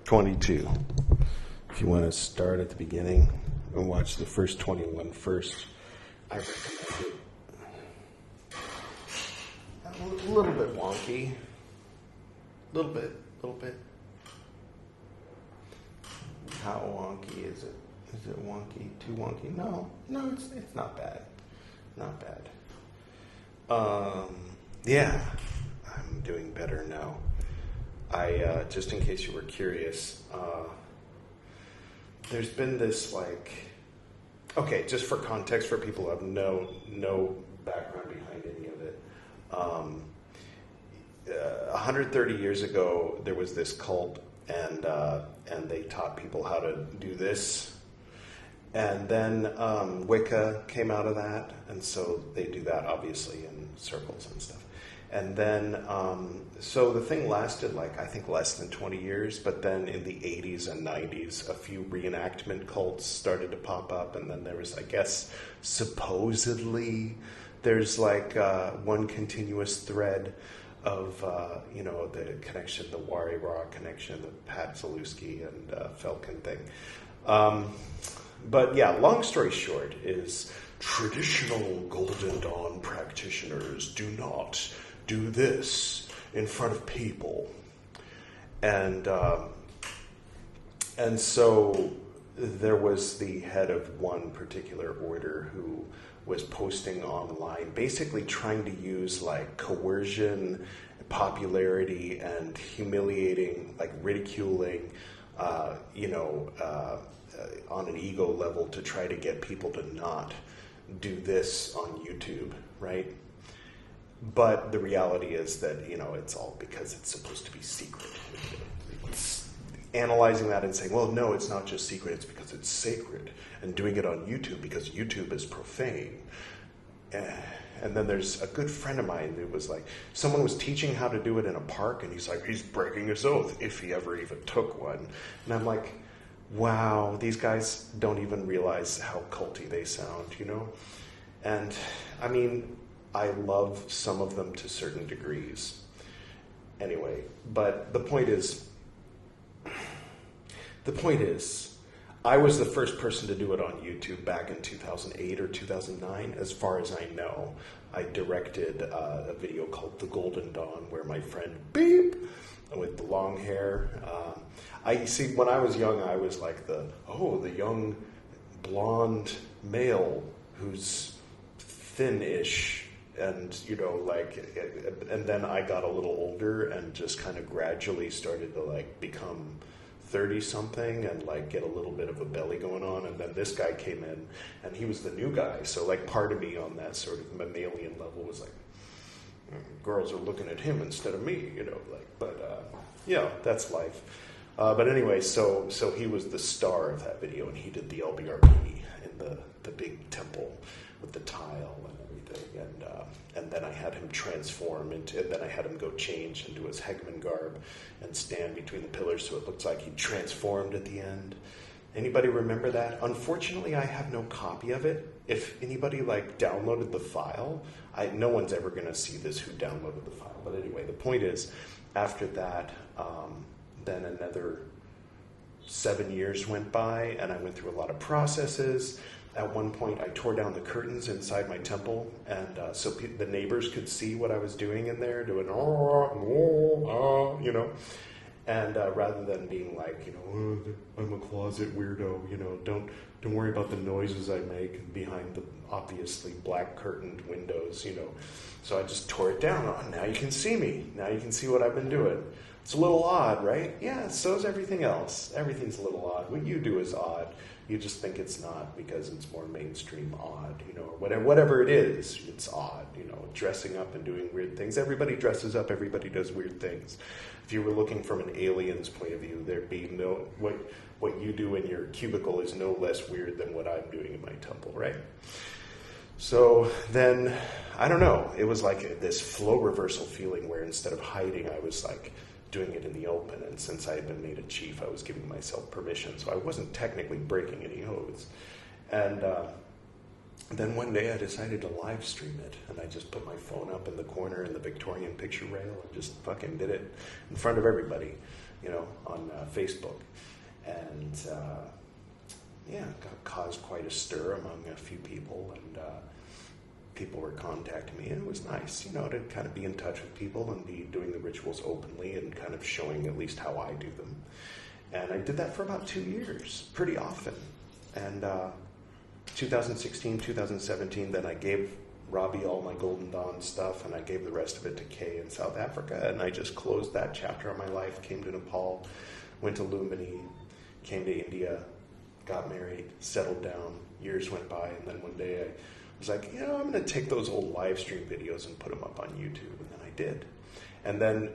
22. If you want to start at the beginning and watch the first 21 first, I recommend it. A little bit wonky. Little bit. How wonky is it? Is it wonky? Too wonky? No, it's not bad. Not bad. Yeah, I'm doing better now. I just in case you were curious, there's been this okay, just for context for people who have no background behind any of it. 130 years ago, there was this cult, and they taught people how to do this. And then Wicca came out of that, and so they do that obviously in circles and stuff. And then, so the thing lasted I think less than 20 years, but then in the 80s and 90s, a few reenactment cults started to pop up, and then there was, I guess, supposedly, there's one continuous thread of, the connection, the Wari Ra connection, the Pat Zalewski and Felkin thing. But yeah, long story short is traditional Golden Dawn practitioners do not do this in front of people. And so there was the head of one particular order who was posting online, basically trying to use coercion, popularity, and humiliating, ridiculing, on an ego level to try to get people to not do this on YouTube, right? But the reality is that, it's all because it's supposed to be secret. It's analyzing that and saying, well, no, it's not just secret, it's because it's sacred. And doing it on YouTube because YouTube is profane. And then there's a good friend of mine who was someone was teaching how to do it in a park, and he's breaking his oath if he ever even took one. And I'm like, wow, these guys don't even realize how culty they sound, And I mean, I love some of them to certain degrees. Anyway, but the point is, I was the first person to do it on YouTube back in 2008 or 2009, as far as I know. I directed a video called The Golden Dawn, where my friend Beep, with the long hair, when I was young, I was the young blonde male who's thin-ish, and and then I got a little older and just kind of gradually started to become 30-something and get a little bit of a belly going on, and then this guy came in and he was the new guy, so part of me on that sort of mammalian level was girls are looking at him instead of me, that's life. But anyway, so he was the star of that video, and he did the LBRP in the big temple with the tile and everything, and then I had him transform and then I had him go change into his Hegman garb and stand between the pillars so it looked like he transformed at the end. Anybody remember that? Unfortunately, I have no copy of it. If anybody downloaded the file, no one's ever going to see this who downloaded the file. But anyway, the point is, after that, then another 7 years went by, and I went through a lot of processes. At one point, I tore down the curtains inside my temple, and so the neighbors could see what I was doing in there, doing and rather than being I'm a closet weirdo, don't worry about the noises I make behind the obviously black curtained windows, So I just tore it down. Oh, now you can see me. Now you can see what I've been doing. It's a little odd, right? Yeah, so is everything else. Everything's a little odd. What you do is odd. You just think it's not because it's more mainstream odd, or whatever it is, it's odd, dressing up and doing weird things. Everybody dresses up, everybody does weird things. If you were looking from an alien's point of view, there'd be what you do in your cubicle is no less weird than what I'm doing in my temple, right? So then, I don't know, it was this flow reversal feeling where instead of hiding, I was doing it in the open, and since I had been made a chief, I was giving myself permission, so I wasn't technically breaking any oaths. And Then one day I decided to live stream it, and I just put my phone up in the corner in the Victorian picture rail and just fucking did it in front of everybody, on Facebook. And caused quite a stir among a few people, and people were contacting me, and it was nice, to kind of be in touch with people and be doing the rituals openly and kind of showing at least how I do them. And I did that for about 2 years, pretty often. And 2016, 2017, then I gave Robbie all my Golden Dawn stuff, and I gave the rest of it to Kay in South Africa, and I just closed that chapter of my life, came to Nepal, went to Lumini, came to India, got married, settled down, years went by, and then one day I was like, I'm going to take those old live stream videos and put them up on YouTube, and then I did. And then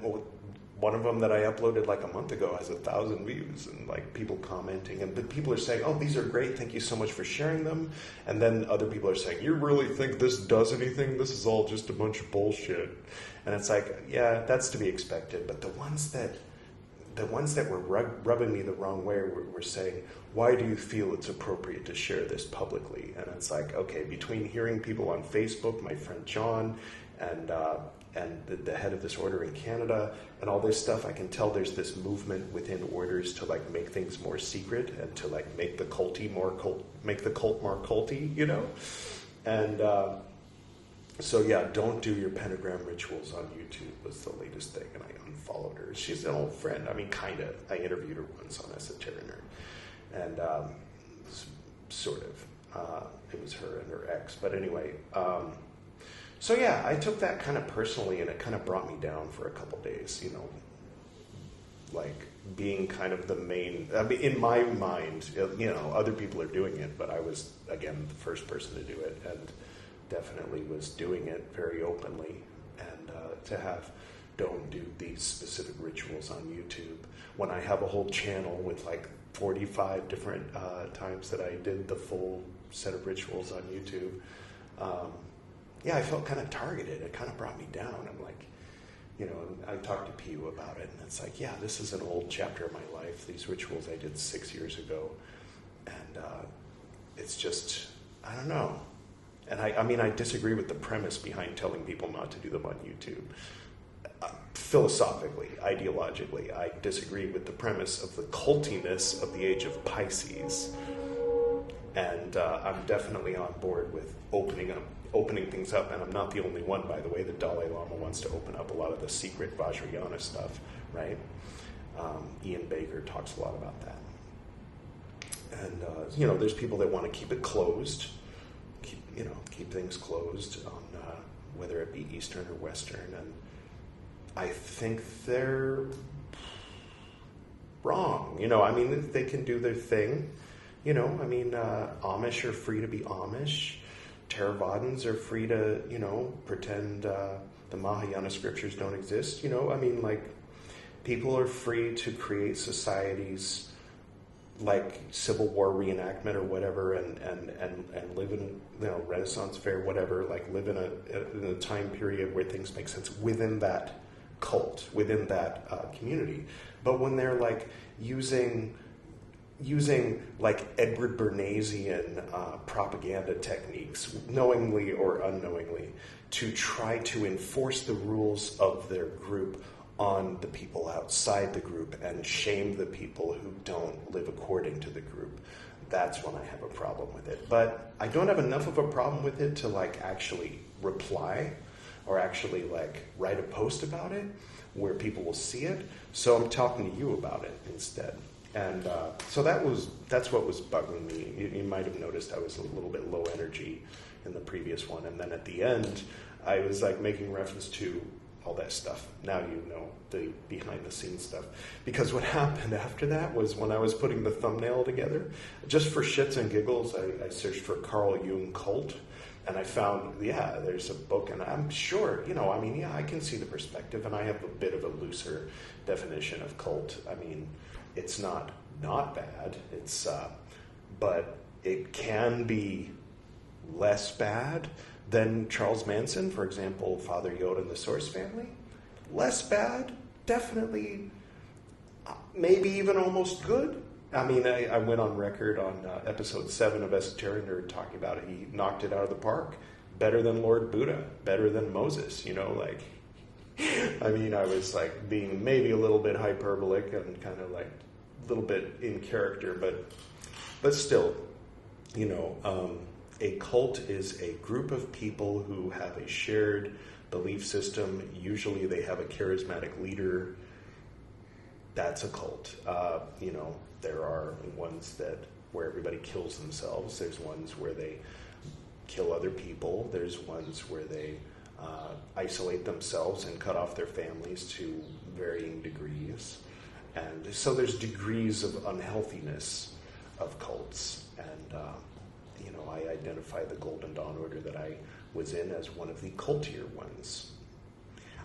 one of them that I uploaded like a month ago has 1,000 views, and like people commenting, and but people are saying, oh, these are great, thank you so much for sharing them. And then other people are saying, you really think this does anything? This is all just a bunch of bullshit. And it's like, yeah, that's to be expected. But the ones that were rubbing me the wrong way were saying, why do you feel it's appropriate to share this publicly? And it's like, okay, between hearing people on Facebook, my friend John, and the head of this order in Canada, and all this stuff, I can tell there's this movement within orders to like make things more secret and to like make the cult more culty, And so yeah, don't do your pentagram rituals on YouTube was the latest thing, and I unfollowed her. She's an old friend. I mean, kind of. I interviewed her once on Esoteric Nerd, and sort of. It was her and her ex, but anyway. So yeah, I took that kind of personally, and it kind of brought me down for a couple days, like being kind of the main, I mean, in my mind, other people are doing it, but I was, again, the first person to do it, and definitely was doing it very openly, and to have, don't do these specific rituals on YouTube, when I have a whole channel with like 45 different times that I did the full set of rituals on YouTube. I felt kind of targeted. It kind of brought me down. I'm like, I talked to Piyu about it, and it's like, yeah, this is an old chapter of my life. These rituals I did 6 years ago, and it's just, I don't know. And I disagree with the premise behind telling people not to do them on YouTube. Philosophically, ideologically, I disagree with the premise of the cultiness of the age of Pisces. And I'm definitely on board with opening things up, and I'm not the only one, by the way. The Dalai Lama wants to open up a lot of the secret Vajrayana stuff, right? Ian Baker talks a lot about that. And, there's people that want to keep it closed, keep things closed on whether it be Eastern or Western, and I think they're wrong. They can do their thing. Amish are free to be Amish. Theravadins are free to, pretend the Mahayana scriptures don't exist. People are free to create societies like Civil War reenactment or whatever, and live in Renaissance fair, whatever. Like live in a time period where things make sense within that cult, within that community. But when they're like using like Edward Bernaysian propaganda techniques, knowingly or unknowingly, to try to enforce the rules of their group on the people outside the group and shame the people who don't live according to the group, that's when I have a problem with it. But I don't have enough of a problem with it to like actually reply or actually like write a post about it where people will see it. So I'm talking to you about it instead. And so that's what was bugging me. You might have noticed I was a little bit low energy in the previous one. And then at the end, I was like making reference to all that stuff. Now you know the behind the scenes stuff. Because what happened after that was when I was putting the thumbnail together, just for shits and giggles, I searched for Carl Jung cult. And I found, there's a book, and I'm sure, I can see the perspective, and I have a bit of a looser definition of cult. It's not bad. It's, but it can be less bad than Charles Manson, for example, Father Yoda and the Source Family. Less bad, definitely, maybe even almost good. I mean, I went on record on episode 7 of Esoteric Nerd talking about it. He knocked it out of the park. Better than Lord Buddha. Better than Moses. You know, like, I mean, I was like being maybe a little bit hyperbolic and kind of like a little bit in character, but still, you know, a cult is a group of people who have a shared belief system. Usually they have a charismatic leader. That's a cult. You know, there are ones where everybody kills themselves. There's ones where they kill other people. There's ones where they isolate themselves and cut off their families to varying degrees. And so there's degrees of unhealthiness of cults. And, you know, I identify the Golden Dawn Order that I was in as one of the cultier ones.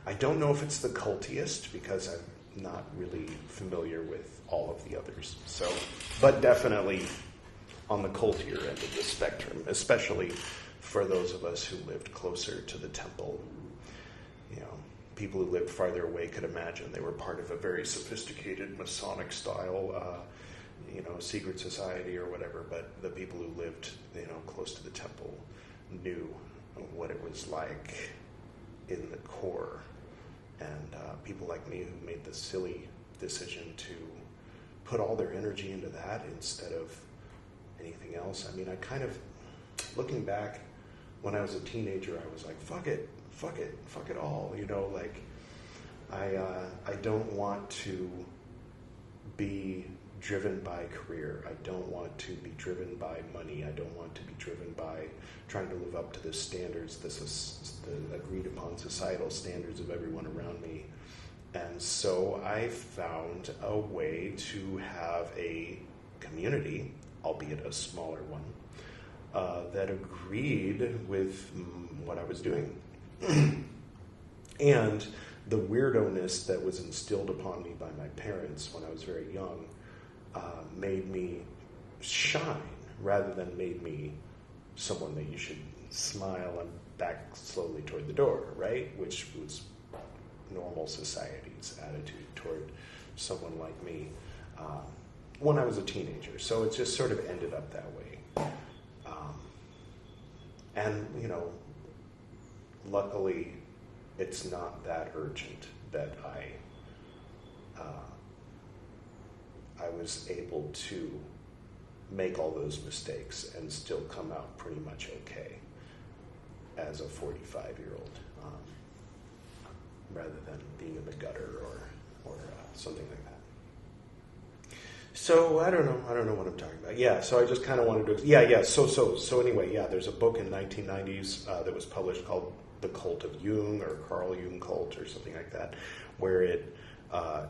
I don't know if it's the cultiest because I'm not really familiar with all of the others. So, but definitely on the cultier end of the spectrum, especially for those of us who lived closer to the temple. You know, people who lived farther away could imagine they were part of a very sophisticated Masonic style, you know, secret society or whatever, but the people who lived, you know, close to the temple knew what it was like in the core. And people like me who made the silly decision to put all their energy into that instead of anything else. I mean, I kind of, looking back, when I was a teenager, I was like, fuck it all, you know, like, I don't want to be driven by career. I don't want to be driven by money. I don't want to be driven by trying to live up to the standards, the agreed upon societal standards of everyone around me. And so I found a way to have a community, albeit a smaller one, that agreed with what I was doing. And the weirdo-ness that was instilled upon me by my parents when I was very young made me shine rather than made me someone that you should smile and back slowly toward the door, right? Which was normal society's attitude toward someone like me when I was a teenager. So it just sort of ended up that way. And, you know, luckily it's not that urgent that I was able to make all those mistakes and still come out pretty much okay as a 45-year-old, rather than being in the gutter or something like that. So I don't know what I'm talking about. Yeah, so I just kind of wanted to. So anyway, yeah, there's a book in 1990s that was published called The Cult of Jung, or Carl Jung Cult, or something like that, where it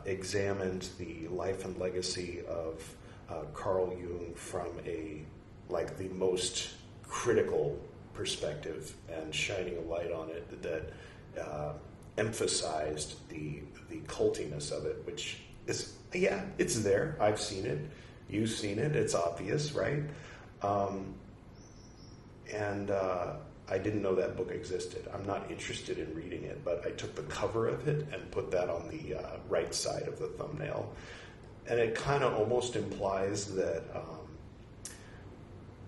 examined the life and legacy of Carl Jung from the most critical perspective, and shining a light on it that emphasized the cultiness of it, which is, yeah, it's there. I've seen it. You've seen it. It's obvious, right? And I didn't know that book existed. I'm not interested in reading it, but I took the cover of it and put that on the right side of the thumbnail. And it kind of almost implies that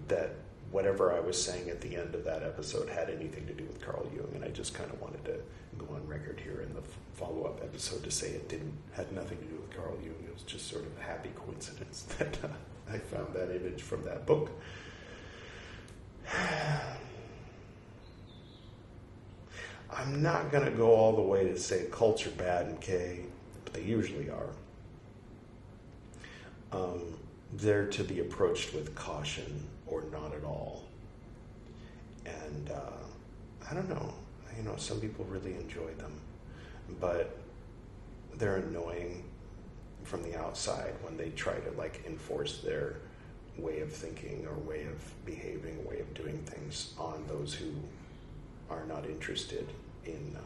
that whatever I was saying at the end of that episode had anything to do with Carl Jung, and I just kind of wanted to go on record here in the follow-up episode to say it had nothing to do with Carl Jung. It was just sort of a happy coincidence that I found that image from that book. I'm not going to go all the way to say cults are bad and K, but they usually are. They're to be approached with caution or not at all. And I don't know. You know, some people really enjoy them, but they're annoying from the outside when they try to enforce their way of thinking or way of behaving, way of doing things on those who are not interested in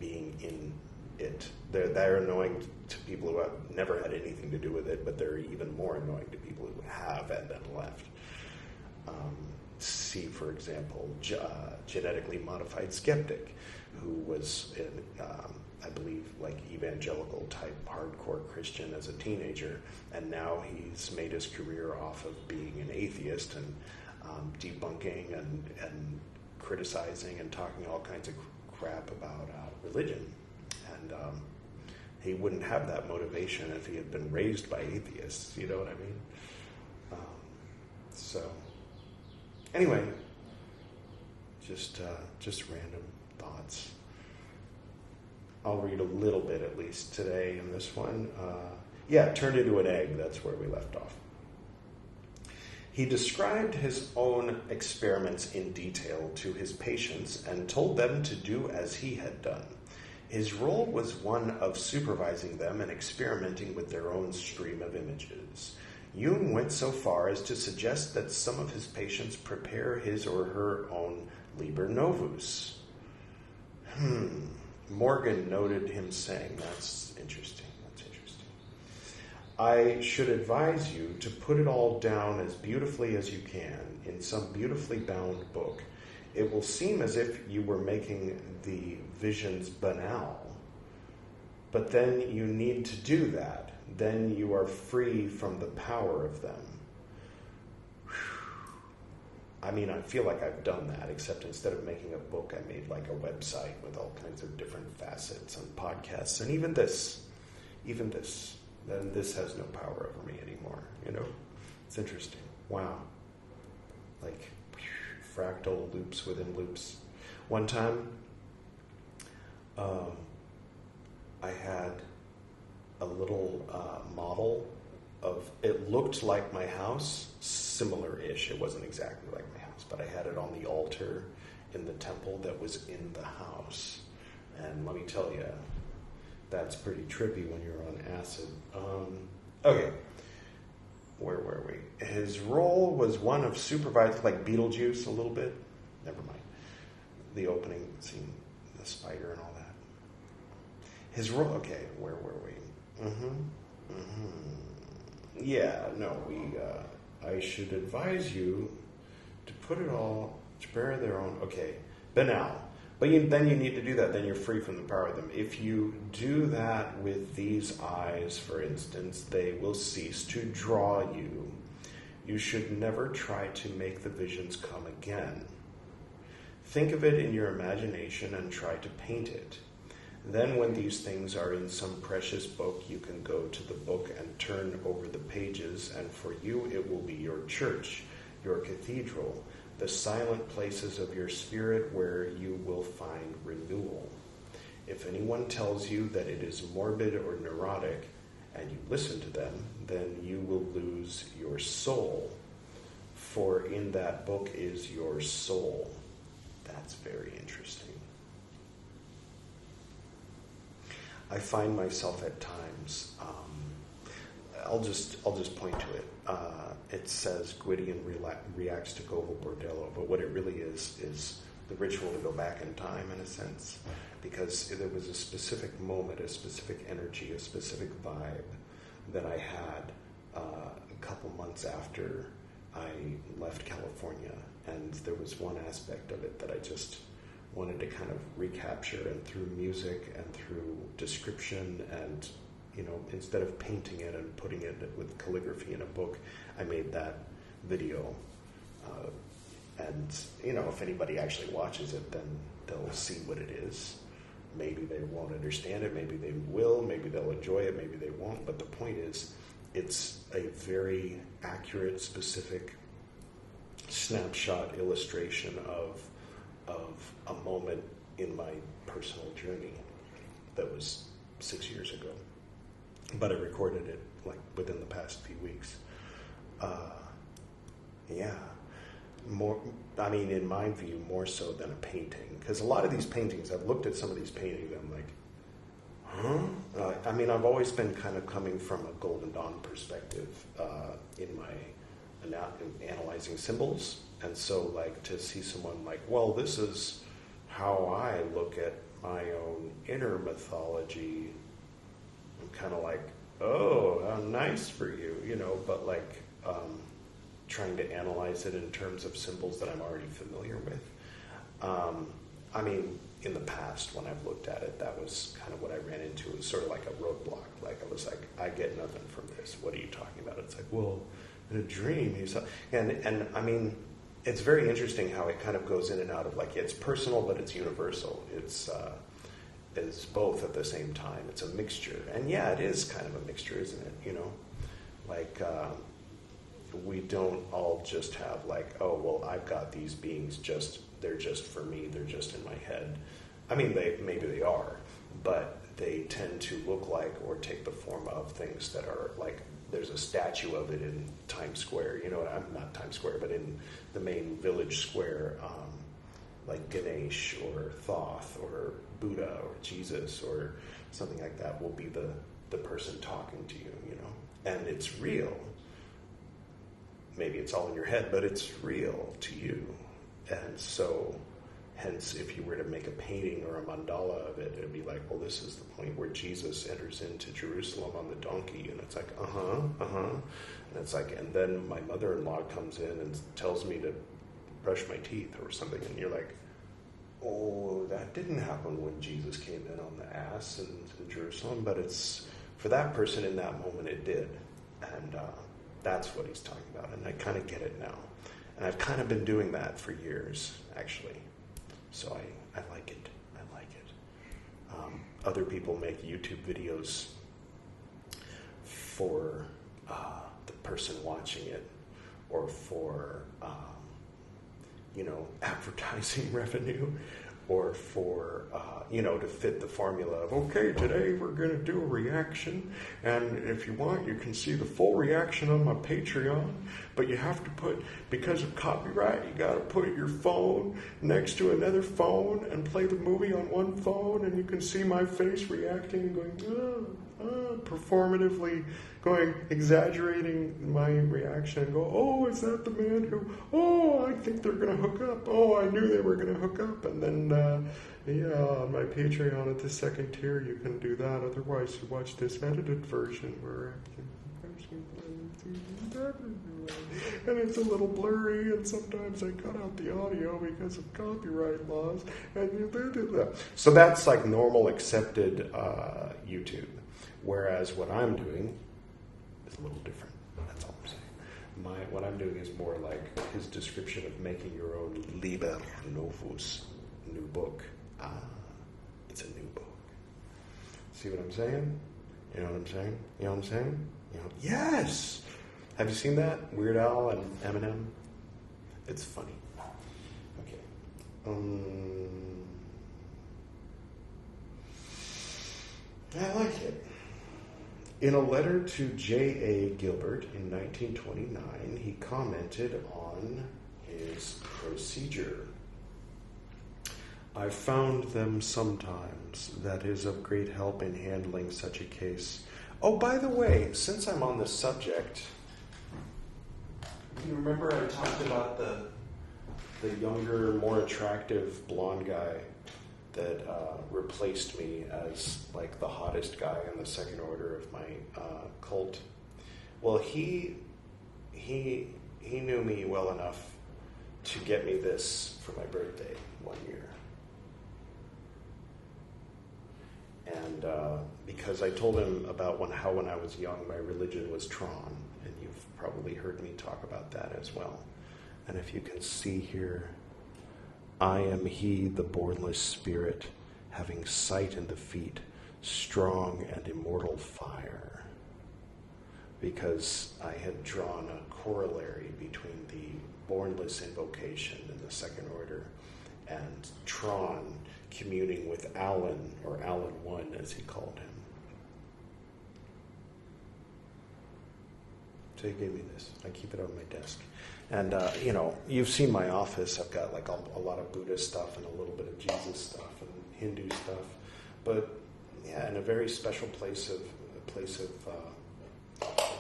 being in it. They're annoying to people who have never had anything to do with it, but they're even more annoying to people who have and then left. See, for example, genetically modified skeptic, who was, I believe, like evangelical type hardcore Christian as a teenager, and now he's made his career off of being an atheist and debunking and criticizing and talking all kinds of crap about religion. And he wouldn't have that motivation if he had been raised by atheists, you know what I mean? So, anyway, just random thoughts. I'll read a little bit at least today in this one. Turned into an egg, that's where we left off. He described his own experiments in detail to his patients and told them to do as he had done. His role was one of supervising them and experimenting with their own stream of images. Jung went so far as to suggest that some of his patients prepare his or her own Liber Novus. Morgan noted him saying, that's interesting. I should advise you to put it all down as beautifully as you can in some beautifully bound book. It will seem as if you were making the visions banal, but then you need to do that. Then you are free from the power of them. I mean, I feel like I've done that, except instead of making a book, I made like a website with all kinds of different facets and podcasts, and even this, then this has no power over me anymore, you know? It's interesting. Wow. Like, fractal loops within loops. One time, I had a little model of, it looked like my house, similar-ish. It wasn't exactly like my house, but I had it on the altar in the temple that was in the house. And let me tell you, that's pretty trippy when you're on acid. Okay, where were we? His role was one of supervising, like Beetlejuice a little bit. Never mind. The opening scene, the spider and all that. His role, okay, where were we? I should advise you to put it all, to bear their own, okay, banal. But then you need to do that, then you're free from the power of them. If you do that with these eyes, for instance, they will cease to draw you. You should never try to make the visions come again. Think of it in your imagination and try to paint it. Then when these things are in some precious book, you can go to the book and turn over the pages, and for you it will be your church, your cathedral, the silent places of your spirit where you will find renewal. If anyone tells you that it is morbid or neurotic, and you listen to them, then you will lose your soul. For in that book is your soul. That's very interesting. I find myself at times, I'll just point to it. It says Gwydion reacts to Govel Bordello, but what it really is the ritual to go back in time, in a sense, because there was a specific moment, a specific energy, a specific vibe that I had a couple months after I left California, and there was one aspect of it that I just wanted to kind of recapture, and through music and through description and, you know, instead of painting it and putting it with calligraphy in a book, I made that video. And, you know, if anybody actually watches it, then they'll see what it is. Maybe they won't understand it, maybe they will, maybe they'll enjoy it, maybe they won't. But the point is, it's a very accurate, specific snapshot illustration of a moment in my personal journey that was 6 years ago. But I recorded it like within the past few weeks. More, I mean, in my view, more so than a painting. Because a lot of these paintings, I've looked at some of these paintings, I'm like, I mean, I've always been kind of coming from a Golden Dawn perspective in my analyzing symbols. And so, like, to see someone like, well, this is how I look at my own inner mythology, I'm kind of like, oh, how nice for you, you know, but like trying to analyze it in terms of symbols that I'm already familiar with. I mean, in the past, when I've looked at it, that was kind of what I ran into. It was sort of like a roadblock. Like, I was like, I get nothing from this. What are you talking about? It's like, well, in a dream, he saw... And I mean, it's very interesting how it kind of goes in and out of, like, it's personal, but it's universal. It's both at the same time. It's a mixture. And yeah, it is kind of a mixture, isn't it? You know? Like, we don't all just have, like, oh, well, I've got these beings they're just for me, they're just in my head. I mean, maybe they are, but they tend to look like or take the form of things that are like, there's a statue of it in Times Square, you know, not Times Square, but in the main village square, like Ganesh or Thoth or Buddha or Jesus or something like that will be the person talking to you, you know, and it's real. Maybe it's all in your head, but it's real to you. And so, hence, if you were to make a painting or a mandala of it, it'd be like, well, this is the point where Jesus enters into Jerusalem on the donkey, and it's like, and it's like, and then my mother-in-law comes in and tells me to brush my teeth or something, and you're like, oh, that didn't happen when Jesus came in on the ass in Jerusalem, but it's, for that person in that moment, it did. And that's what he's talking about, and I kind of get it now. And I've kind of been doing that for years, actually. So I like it. I like it. Other people make YouTube videos for the person watching it, or for, advertising revenue, or for, to fit the formula of, okay, today we're going to do a reaction, and if you want, you can see the full reaction on my Patreon, but you have to put, because of copyright, you got to put your phone next to another phone and play the movie on one phone, and you can see my face reacting and going, performatively going, exaggerating my reaction and go, oh, is that the man who, oh, I think they're going to hook up. Oh, I knew they were going to hook up. And then, on my Patreon at the second tier, you can do that. Otherwise, you watch this edited version where and it's a little blurry, and sometimes I cut out the audio because of copyright laws. So that's like normal accepted YouTube. Whereas what I'm doing is a little different. That's all I'm saying. What I'm doing is more like his description of making your own Liber Novus, new book. It's a new book. See what I'm saying? You know what I'm saying? You know what I'm saying? You know? Yes! Have you seen that? Weird Al and Eminem? It's funny. Okay. I like it. In a letter to J.A. Gilbert in 1929, he commented on his procedure. I found them sometimes. That is of great help in handling such a case. Oh, by the way, since I'm on this subject, you remember I talked about the younger, more attractive blonde guy that replaced me as like the hottest guy in the second order of my cult. Well, he knew me well enough to get me this for my birthday one year. And because I told him about how when I was young my religion was Tron, and you've probably heard me talk about that as well. And if you can see here, I am he, the bornless spirit, having sight in the feet, strong and immortal fire. Because I had drawn a corollary between the bornless invocation in the second order and Tron communing with Alan, or Alan One as he called him. So he gave me this. I keep it on my desk. And, you've seen my office. I've got like a lot of Buddhist stuff and a little bit of Jesus stuff and Hindu stuff. But, yeah, in a very special place of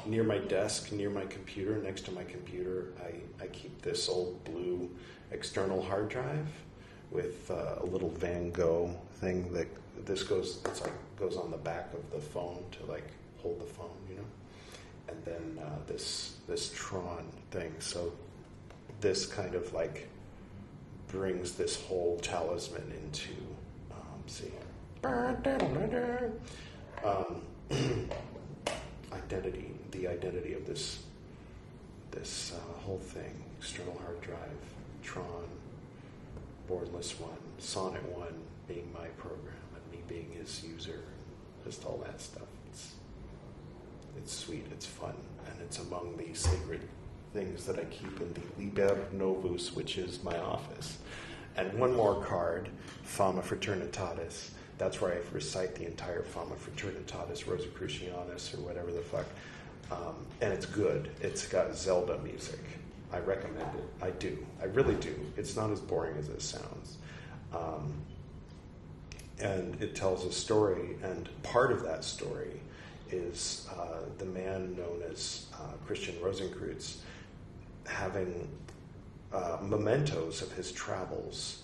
near my desk, near my computer, next to my computer, I keep this old blue external hard drive with a little Van Gogh thing that goes on the back of the phone to like hold the phone, and then this Tron thing. So this kind of like brings this whole talisman into see. Identity, the identity of this whole thing, external hard drive, Tron, boardless one, Sonnet one being my program and me being his user, just all that stuff. It's sweet, it's fun, and it's among the sacred things that I keep in the Liber Novus, which is my office. And one more card, Fama Fraternitatis. That's where I recite the entire Fama Fraternitatis, Rosicrucianus, or whatever the fuck. And it's good. It's got Zelda music. I recommend it. I do. I really do. It's not as boring as it sounds. And it tells a story, and part of that story is the man known as Christian Rosenkreutz having mementos of his travels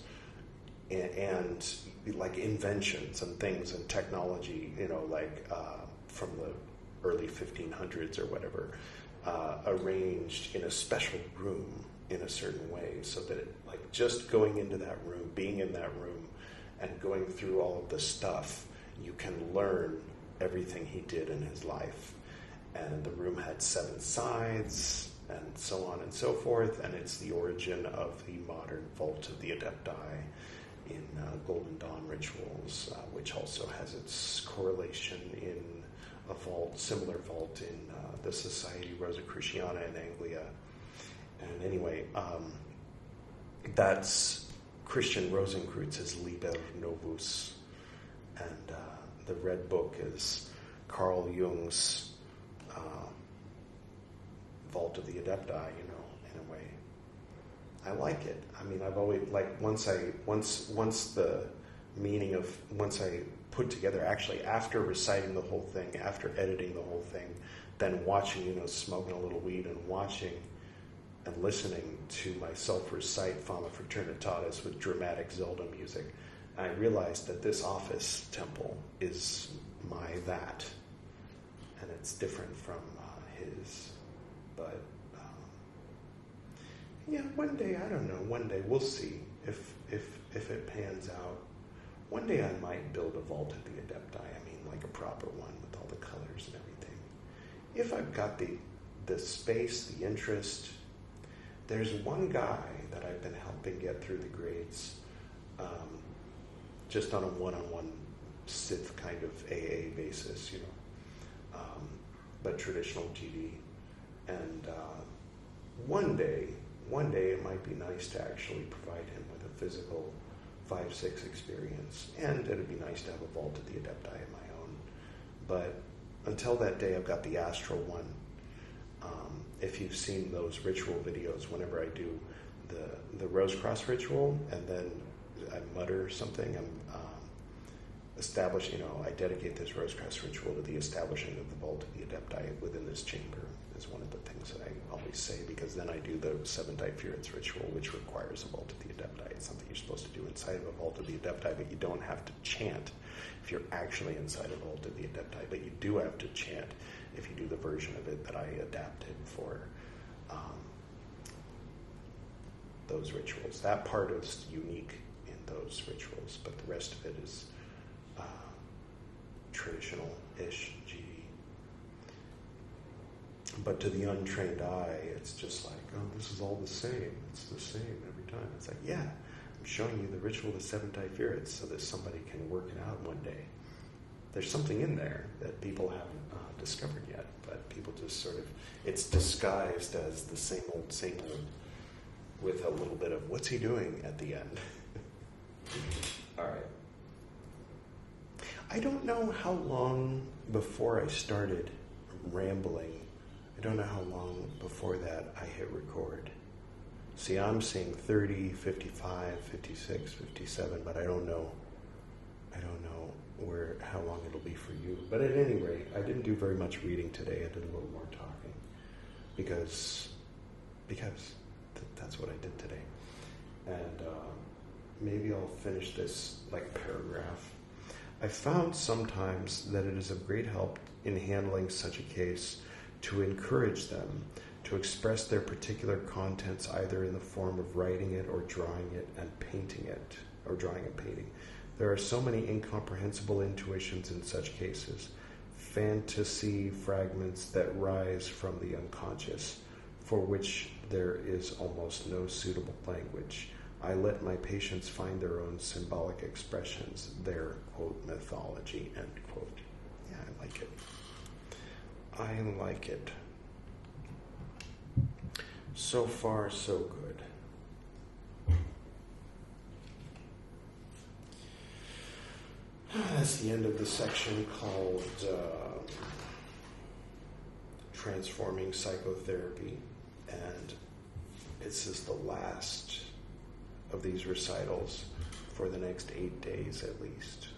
and like inventions and things and technology, like from the early 1500s or whatever, arranged in a special room in a certain way, so that like just going into that room, being in that room and going through all of the stuff, you can learn everything he did in his life. And the room had 7 sides, and so on and so forth, and it's the origin of the modern Vault of the Adepti in Golden Dawn rituals, which also has its correlation in a vault, similar vault in the Society Rosicruciana in Anglia. And anyway, that's Christian Rosenkreutz's Liber Novus, and the red book is Carl Jung's Vault of the Adepti, in a way. I like it. I mean, I've always, like, once I put together, actually, after reciting the whole thing, after editing the whole thing, then watching, smoking a little weed and watching and listening to myself recite Fama Fraternitatis with dramatic Zelda music, I realized that this office temple is my that, and it's different from his. But one day, I don't know. One day we'll see if it pans out. One day I might build a Vault of the Adepti. I mean, like a proper one with all the colors and everything. If I've got the space, the interest. There's one guy that I've been helping get through the grades, just on a one-on-one Sith kind of AA basis, but traditional GD. And one day it might be nice to actually provide him with a physical 5-6 experience, and it'd be nice to have a Vault of the Adepti of my own. But until that day, I've got the astral one. If you've seen those ritual videos, whenever I do the Rose Cross ritual, and then I mutter something, I'm I dedicate this Rose Cross ritual to the establishing of the Vault of the Adepti within this chamber, is one of the things that I always say, because then I do the 7 Diphyrits ritual, which requires a Vault of the Adepti. It's something you're supposed to do inside of a Vault of the Adepti, but you don't have to chant if you're actually inside a Vault of the Adepti, but you do have to chant if you do the version of it that I adapted for those rituals. That part is unique in those rituals, but the rest of it is traditional-ish GD. But to the untrained eye, it's just like, oh, this is all the same. It's the same every time. It's like, yeah, I'm showing you the ritual of the 7 Diphyrits so that somebody can work it out one day. There's something in there that people haven't discovered yet, but people just sort of, it's disguised as the same old, with a little bit of, what's he doing at the end? All right. I don't know how long before I started rambling. I don't know how long before that I hit record. See, I'm seeing 30, 55, 56, 57, but I don't know how long it'll be for you. But at any rate, I didn't do very much reading today. I did a little more talking because that's what I did today. And maybe I'll finish this paragraph. I found sometimes that it is of great help in handling such a case to encourage them to express their particular contents either in the form of writing it or drawing it and painting it, or drawing and painting. There are so many incomprehensible intuitions in such cases, fantasy fragments that rise from the unconscious, for which there is almost no suitable language. I let my patients find their own symbolic expressions, their, quote, mythology, end quote. Yeah, I like it. I like it. So far, so good. That's the end of the section called Transforming Psychotherapy, and this is the last of these recitals for the next 8 days at least.